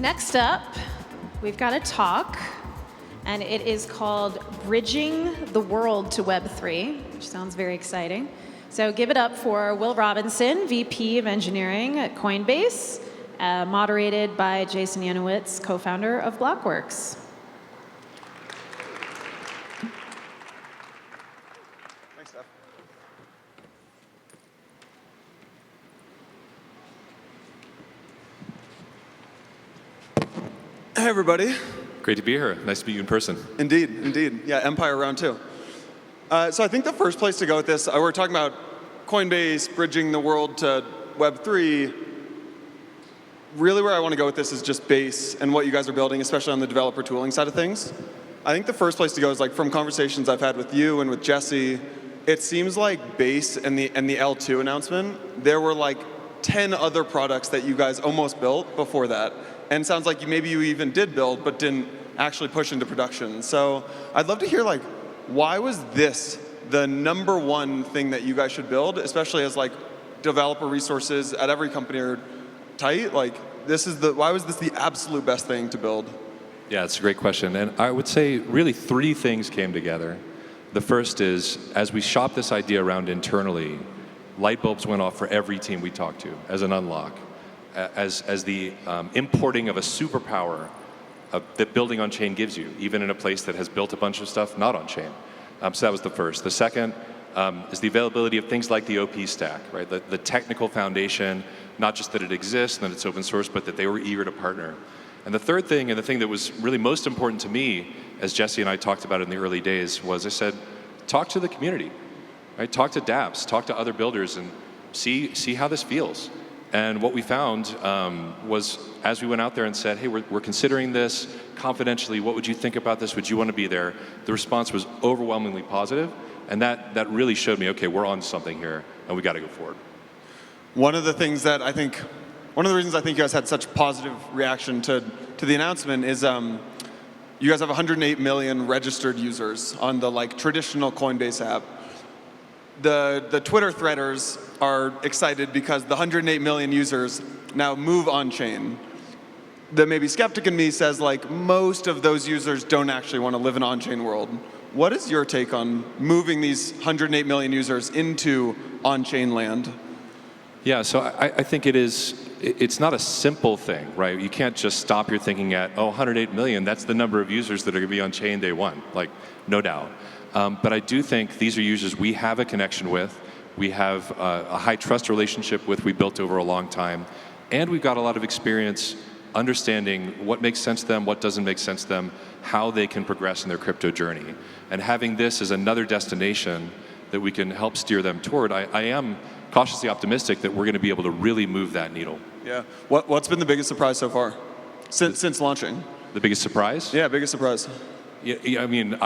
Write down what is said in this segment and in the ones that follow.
Next up, we've got a talk, and it is called Bridging the World to Web3, which sounds very exciting. So give it up for Will Robinson, VP of Engineering at Coinbase, moderated by Jason Yanowitz, co-founder of Blockworks. Thanks, Steph. Hey, everybody. Great to be here. Nice to meet you in person. Indeed, indeed. Yeah, Empire round two. So I think the first place to go with this, we're talking about Coinbase bridging the world to Web3. Really where I want to go with this is just Base and what you guys are building, especially on the developer tooling side of things. I think the first place to go is like from conversations I've had with you and with Jesse, it seems like Base and the L2 announcement, there were like 10 other products that you guys almost built before that. And it sounds like maybe you even did build, but didn't actually push into production. So I'd love to hear like, why was this the number one thing that you guys should build, especially as like developer resources at every company are tight? Like why was this the absolute best thing to build? Yeah, it's a great question. And I would say really three things came together. The first is, as we shopped this idea around internally, light bulbs went off for every team we talked to as an unlock. As the importing of a superpower that building on chain gives you, even in a place that has built a bunch of stuff not on chain. So that was the first. The second is the availability of things like the OP stack, right? The technical foundation, not just that it exists and that it's open source, but that they were eager to partner. And the third thing, and the thing that was really most important to me, as Jesse and I talked about in the early days, was I said, talk to the community, right? Talk to dApps, talk to other builders, and see how this feels. And what we found was, as we went out there and said, hey, we're considering this confidentially, what would you think about this? Would you want to be there? The response was overwhelmingly positive, and that really showed me, okay, we're on something here, and we got to go forward. One of the reasons I think you guys had such positive reaction to the announcement is you guys have 108 million registered users on the like traditional Coinbase app. The Twitter threaders are excited because the 108 million users now move on chain. The maybe skeptic in me says like most of those users don't actually want to live in an on-chain world. What is your take on moving these 108 million users into on-chain land? Yeah, so I think it's not a simple thing, right? You can't just stop your thinking at, oh, 108 million, that's the number of users that are going to be on chain day one, like, no doubt. But I do think these are users we have a connection with, we have a high trust relationship with, we built over a long time, and we've got a lot of experience understanding what makes sense to them, what doesn't make sense to them, how they can progress in their crypto journey. And having this as another destination that we can help steer them toward, I am cautiously optimistic that we're going to be able to really move that needle. Yeah. What's been the biggest surprise so far since launching? The biggest surprise? Yeah, biggest surprise. Yeah, I mean,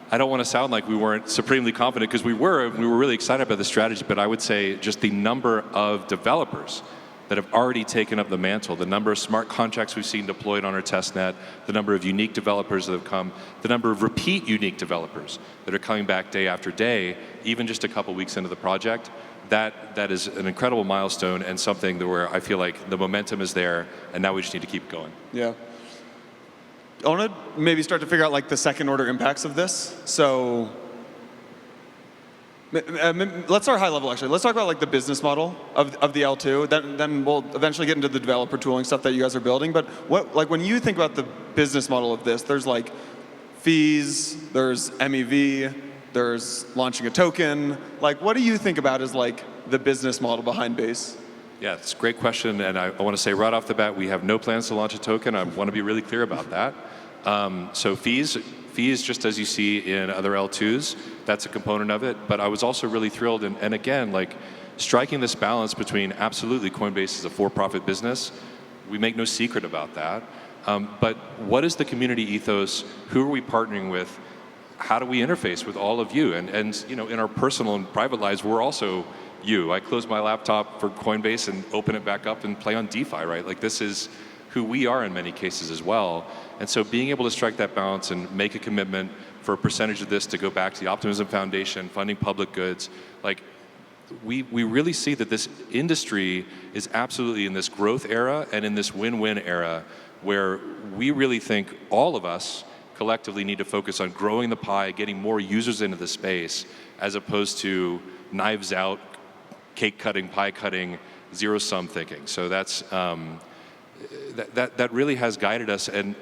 I don't want to sound like we weren't supremely confident, because we were really excited about the strategy, but I would say just the number of developers that have already taken up the mantle, the number of smart contracts we've seen deployed on our testnet, the number of unique developers that have come, the number of repeat unique developers that are coming back day after day, even just a couple weeks into the project, that is an incredible milestone and something where I feel like the momentum is there, and now we just need to keep going. Yeah. I want to maybe start to figure out like the second order impacts of this. So let's start high level actually. Let's talk about like the business model of the L2. Then we'll eventually get into the developer tooling stuff that you guys are building. But when you think about the business model of this, there's like fees, there's MEV, there's launching a token. Like what do you think about as like the business model behind Base? Yeah, it's a great question, and I want to say right off the bat, we have no plans to launch a token. I want to be really clear about that. So fees, just as you see in other L2s, that's a component of it. But I was also really thrilled, and again, like striking this balance between absolutely Coinbase is a for-profit business. We make no secret about that. But what is the community ethos? Who are we partnering with? How do we interface with all of you? And you know, in our personal and private lives, we're also you. I close my laptop for Coinbase and open it back up and play on DeFi, right? Like this is who we are in many cases as well. And so being able to strike that balance and make a commitment for a percentage of this to go back to the Optimism Foundation, funding public goods, like we really see that this industry is absolutely in this growth era and in this win-win era where we really think all of us collectively need to focus on growing the pie, getting more users into the space, as opposed to knives out, cake cutting, pie cutting, zero-sum thinking. So that's that really has guided us, and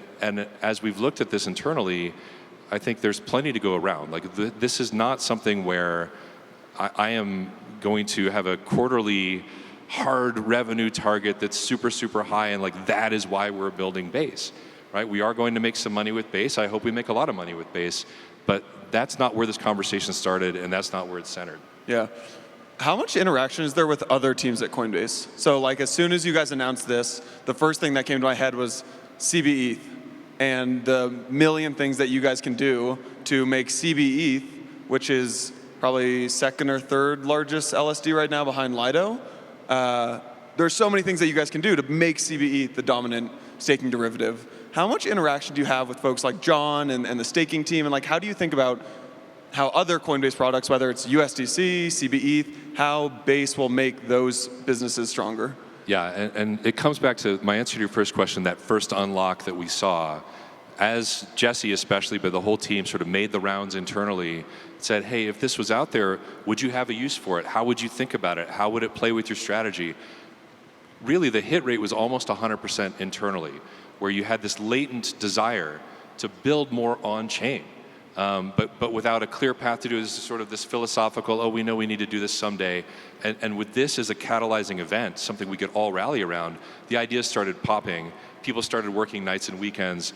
as we've looked at this internally, I think there's plenty to go around. Like this is not something where I am going to have a quarterly hard revenue target that's super, super high, and like that is why we're building Base, right? We are going to make some money with Base. I hope we make a lot of money with Base, but that's not where this conversation started, and that's not where it's centered. Yeah. How much interaction is there with other teams at Coinbase? So like as soon as you guys announced this, the first thing that came to my head was CBETH and the million things that you guys can do to make CBETH, which is probably second or third largest LSD right now behind Lido. There's so many things that you guys can do to make CBETH the dominant staking derivative. How much interaction do you have with folks like John and the staking team? And like, how do you think about how other Coinbase products, whether it's USDC, CBETH, how Base will make those businesses stronger? Yeah, and it comes back to my answer to your first question, that first unlock that we saw. As Jesse especially, but the whole team sort of made the rounds internally, said, hey, if this was out there, would you have a use for it? How would you think about it? How would it play with your strategy? Really, the hit rate was almost 100% internally, where you had this latent desire to build more on-chain. But without a clear path to do this, sort of this philosophical, oh, we know we need to do this someday. And with this as a catalyzing event, something we could all rally around, the ideas started popping. People started working nights and weekends.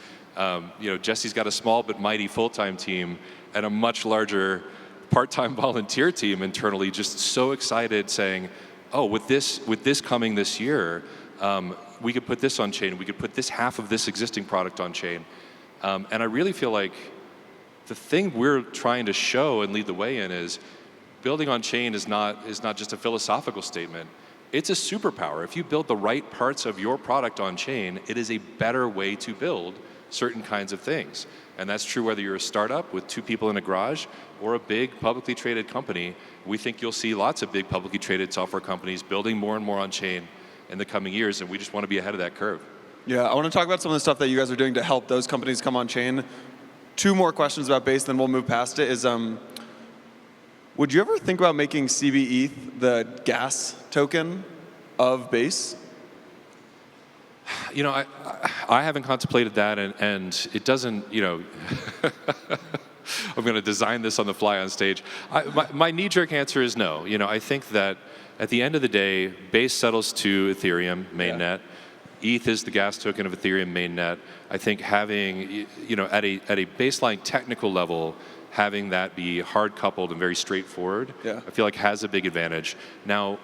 Jesse's got a small but mighty full-time team and a much larger part-time volunteer team internally, just so excited, saying, oh, with this coming this year, we could put this on chain, we could put this half of this existing product on chain. And I really feel like the thing we're trying to show and lead the way in is building on chain is not just a philosophical statement. It's a superpower. If you build the right parts of your product on chain, it is a better way to build certain kinds of things. And that's true whether you're a startup with 2 people in a garage or a big publicly traded company. We think you'll see lots of big publicly traded software companies building more and more on chain in the coming years, and we just want to be ahead of that curve. Yeah, I want to talk about some of the stuff that you guys are doing to help those companies come on chain. 2 more questions about Base, then we'll move past it. Would you ever think about making CBETH the gas token of Base? I haven't contemplated that, and it doesn't, I'm going to design this on the fly on stage. My knee-jerk answer is no. I think that at the end of the day, Base settles to Ethereum mainnet. Yeah. ETH is the gas token of Ethereum mainnet. I think having, at a baseline technical level, having that be hard coupled and very straightforward, yeah, I feel like has a big advantage. Now,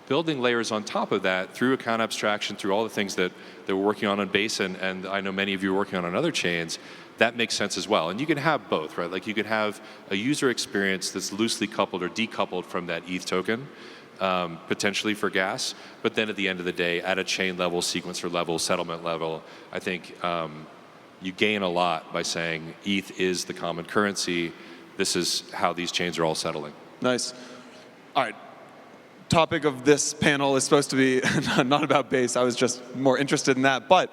building layers on top of that through account abstraction, through all the things that we're working on Base, and I know many of you are working on other chains, that makes sense as well. And you can have both, right? Like you could have a user experience that's loosely coupled or decoupled from that ETH token, potentially for gas, but then at the end of the day, at a chain level, sequencer level, settlement level, I think you gain a lot by saying ETH is the common currency. This is how these chains are all settling. Nice. All right. Topic of this panel is supposed to be not about Base. I was just more interested in that. But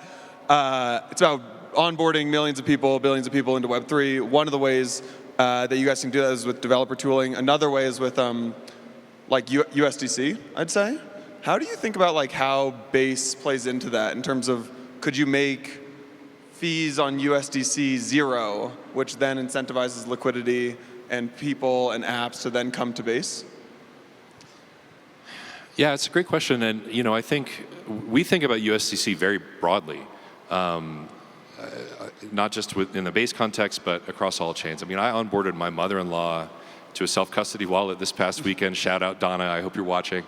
it's about onboarding millions of people, billions of people into Web3. One of the ways that you guys can do that is with developer tooling. Another way is with like USDC, I'd say. How do you think about like how Base plays into that in terms of could you make fees on USDC 0, which then incentivizes liquidity and people and apps to then come to Base? Yeah, it's a great question, and I think we think about USDC very broadly, not just in the Base context, but across all chains. I mean, I onboarded my mother-in-law to a self-custody wallet this past weekend. Shout out Donna, I hope you're watching.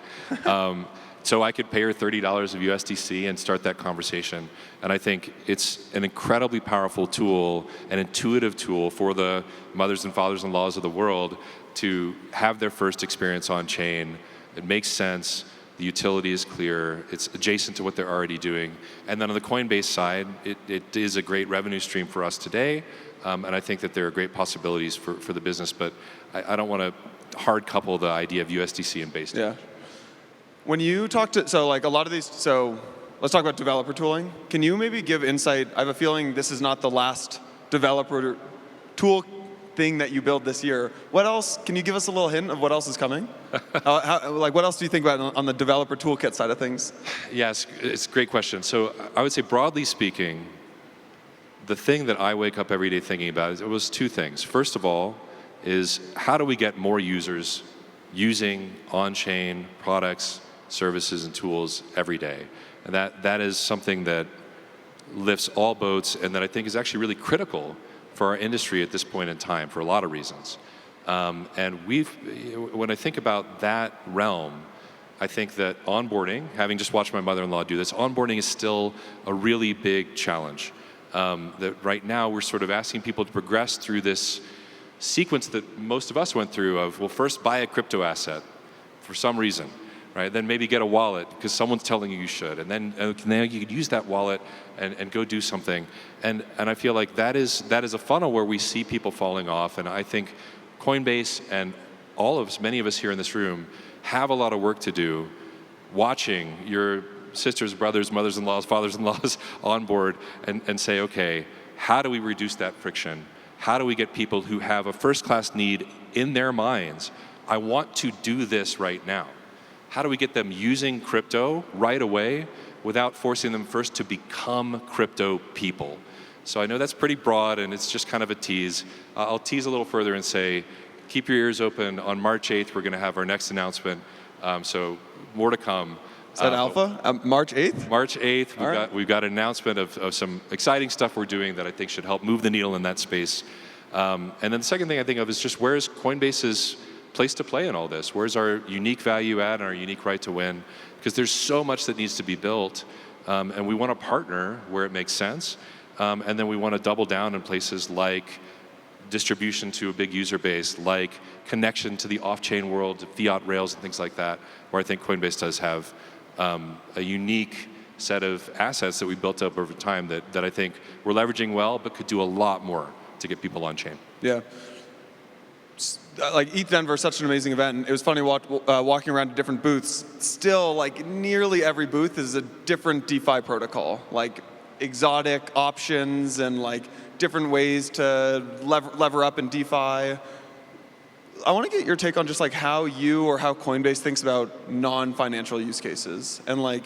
So I could pay her $30 of USDC and start that conversation. And I think it's an incredibly powerful tool, an intuitive tool for the mothers and fathers-in-laws of the world to have their first experience on chain. It makes sense, the utility is clear, it's adjacent to what they're already doing. And then on the Coinbase side, it is a great revenue stream for us today, and I think that there are great possibilities for the business, but I don't want to hard couple the idea of USDC and base. Yeah. When you talk to, so like a lot of these, so let's talk about developer tooling. Can you maybe give insight? I have a feeling this is not the last developer tool thing that you build this year. What else, can you give us a little hint of what else is coming? Like what else do you think about on the developer toolkit side of things? Yes, it's a great question. So I would say broadly speaking, the thing that I wake up every day thinking about is, it was two things. First of all, is how do we get more users using on-chain products, services, and tools every day? And that is something that lifts all boats and that I think is actually really critical for our industry at this point in time for a lot of reasons. And when I think about that realm, I think that onboarding, having just watched my mother-in-law do this, onboarding is still a really big challenge. That right now we're sort of asking people to progress through this sequence that most of us went through of, well, first buy a crypto asset for some reason, right? Then maybe get a wallet because someone's telling you should, and then now you could use that wallet and go do something. And I feel like that is a funnel where we see people falling off, and I think Coinbase and all of us, many of us here in this room, have a lot of work to do watching your sisters, brothers, mothers-in-laws, fathers-in-laws on board and say, okay, how do we reduce that friction? How do we get people who have a first-class need in their minds? I want to do this right now. How do we get them using crypto right away without forcing them first to become crypto people? So I know that's pretty broad and it's just kind of a tease. I'll tease a little further and say, keep your ears open. On March 8th, we're going to have our next announcement. So more to come. Is that alpha? March 8th? March 8th. We've got an announcement of some exciting stuff we're doing that I think should help move the needle in that space. And then the second thing I think of is just where's Coinbase's place to play in all this? Where's our unique value add and our unique right to win? Because there's so much that needs to be built, and we want to partner where it makes sense, and then we want to double down in places like distribution to a big user base, like connection to the off-chain world, fiat rails and things like that, where I think Coinbase does have a unique set of assets that we built up over time that I think we're leveraging well, but could do a lot more to get people on chain. Yeah. Like ETH Denver is such an amazing event, and it was funny walking around to different booths. Still, like nearly every booth is a different DeFi protocol, like exotic options and like different ways to lever up in DeFi. I want to get your take on just like how you or how Coinbase thinks about non-financial use cases. And like,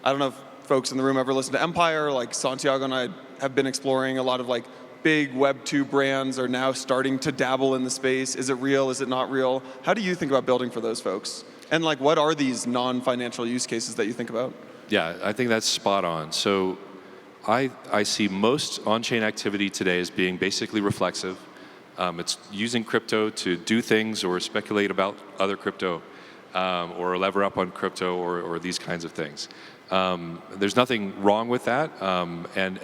I don't know if folks in the room ever listen to Empire, like Santiago and I have been exploring a lot of like big Web2 brands are now starting to dabble in the space. Is it real? Is it not real? How do you think about building for those folks? And like, what are these non-financial use cases that you think about? Yeah, I think that's spot on. So I see most on-chain activity today as being basically reflexive. It's using crypto to do things or speculate about other crypto or lever up on crypto or these kinds of things. There's nothing wrong with that, and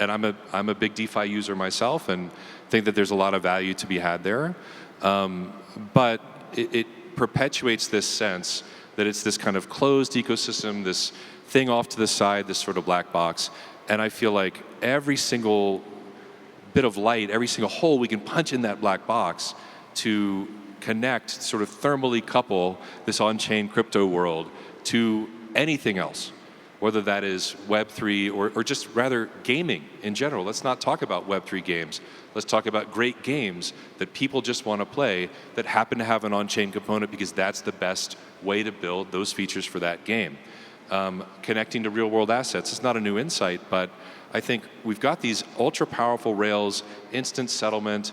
I'm a big DeFi user myself and think that there's a lot of value to be had there. But it perpetuates this sense that it's this kind of closed ecosystem, this thing off to the side, this sort of black box. And I feel like every single bit of light, every single hole we can punch in that black box to connect, sort of thermally couple this on-chain crypto world to anything else, whether that is Web3 or just rather gaming in general. Let's not talk about Web3 games. Let's talk about great games that people just want to play that happen to have an on-chain component because that's the best way to build those features for that game. Connecting to real-world assets is not a new insight, but I think we've got these ultra-powerful rails, instant settlement,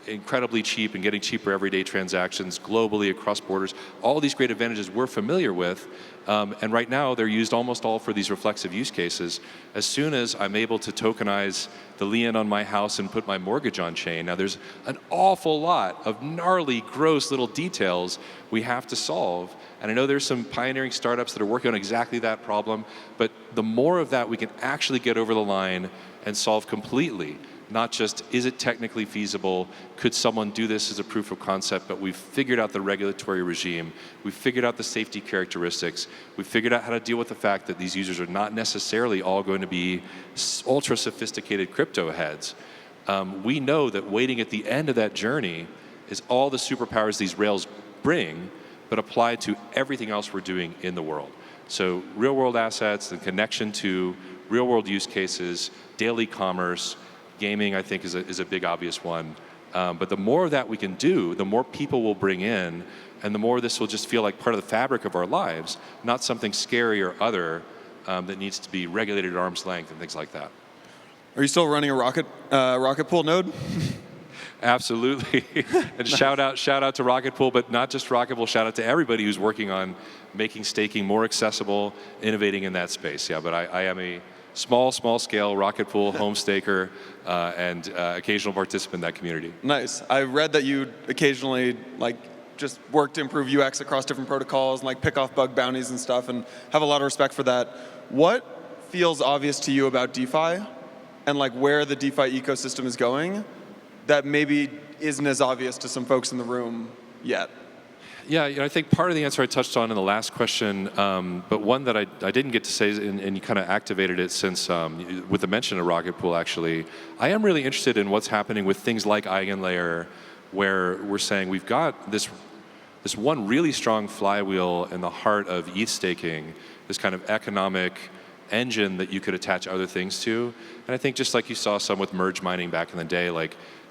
incredibly cheap and getting cheaper everyday transactions globally across borders. All these great advantages we're familiar with, and right now they're used almost all for these reflexive use cases. As soon as I'm able to tokenize the lien on my house and put my mortgage on chain, now there's an awful lot of gnarly, gross little details we have to solve. And I know there's some pioneering startups that are working on exactly that problem, but the more of that we can actually get over the line and solve completely, not just is it technically feasible, could someone do this as a proof of concept, but we've figured out the regulatory regime, we've figured out the safety characteristics, we've figured out how to deal with the fact that these users are not necessarily all going to be ultra sophisticated crypto heads. We know that waiting at the end of that journey is all the superpowers these rails bring, but applied to everything else we're doing in the world. So real world assets, the connection to real world use cases, daily commerce, gaming I think is a big obvious one. But the more of that we can do, the more people we'll bring in, and the more this will just feel like part of the fabric of our lives, not something scary or other that needs to be regulated at arm's length and things like that. Are you still running a rocket pool node? Absolutely. And shout out to Rocket Pool, but not just Rocket Pool, shout out to everybody who's working on making staking more accessible, innovating in that space. Yeah, but I am a small scale Rocket Pool home staker and occasional participant in that community. Nice. I read that you occasionally just work to improve UX across different protocols and pick off bug bounties and stuff, and have a lot of respect for that. What feels obvious to you about DeFi and where the DeFi ecosystem is going that maybe isn't as obvious to some folks in the room yet? Yeah, I think part of the answer I touched on in the last question, but one that I didn't get to say, and you kind of activated it since with the mention of Rocket Pool actually, I am really interested in what's happening with things like EigenLayer, where we're saying we've got this one really strong flywheel in the heart of ETH staking, this kind of economic engine that you could attach other things to. And I think just like you saw some with merge mining back in the day,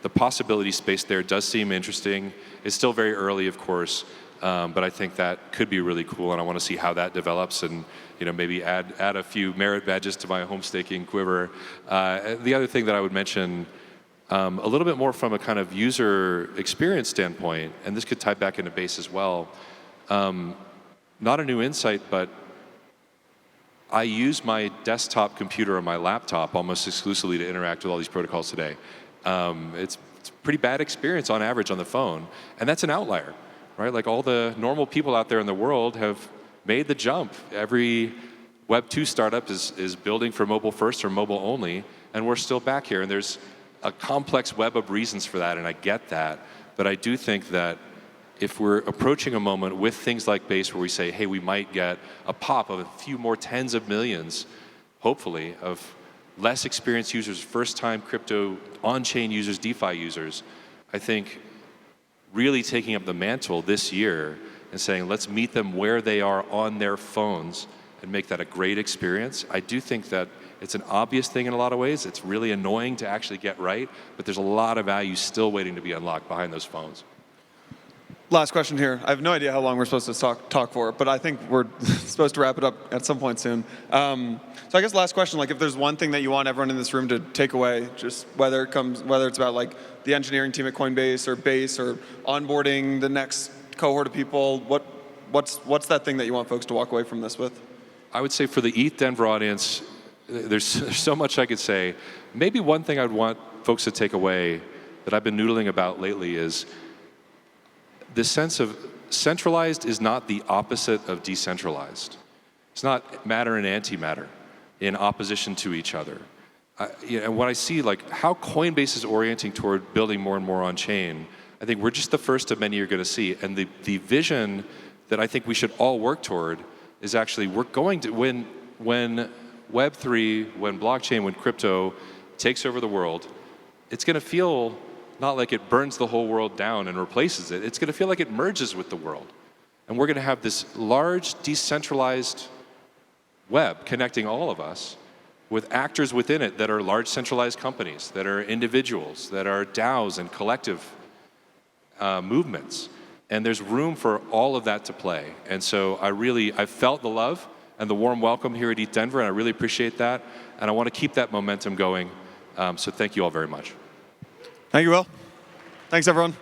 the possibility space there does seem interesting. It's still very early, of course, but I think that could be really cool, and I want to see how that develops, and maybe add a few merit badges to my home staking quiver. The other thing that I would mention, a little bit more from a kind of user experience standpoint, and this could tie back into Base as well. Not a new insight, but I use my desktop computer or my laptop almost exclusively to interact with all these protocols today. It's a pretty bad experience on average on the phone, and that's an outlier, right? All the normal people out there in the world have made the jump. Every Web2 startup is building for mobile first or mobile only, and we're still back here, and there's a complex web of reasons for that, and I get that, but I do think that if we're approaching a moment with things like Base where we say, hey, we might get a pop of a few more tens of millions, hopefully, of less experienced users, first-time crypto on-chain users, DeFi users, I think really taking up the mantle this year and saying, let's meet them where they are on their phones and make that a great experience. I do think that it's an obvious thing in a lot of ways. It's really annoying to actually get right, but there's a lot of value still waiting to be unlocked behind those phones. Last question here. I have no idea how long we're supposed to talk for, but I think we're supposed to wrap it up at some point soon. So I guess last question, if there's one thing that you want everyone in this room to take away, just whether it's about the engineering team at Coinbase or Base or onboarding the next cohort of people, what's that thing that you want folks to walk away from this with? I would say for the ETH Denver audience, there's so much I could say. Maybe one thing I'd want folks to take away that I've been noodling about lately is this sense of centralized is not the opposite of decentralized. It's not matter and antimatter in opposition to each other. And when I see how Coinbase is orienting toward building more and more on chain, I think we're just the first of many you're going to see. And the vision that I think we should all work toward is actually we're going to, when Web3, when blockchain, when crypto takes over the world, it's going to feel not like it burns the whole world down and replaces it. It's going to feel like it merges with the world. And we're going to have this large, decentralized web connecting all of us with actors within it that are large centralized companies, that are individuals, that are DAOs and collective movements. And there's room for all of that to play. And so I felt the love and the warm welcome here at ETH Denver, and I really appreciate that. And I want to keep that momentum going. So thank you all very much. Thank you, Will. Thanks, everyone.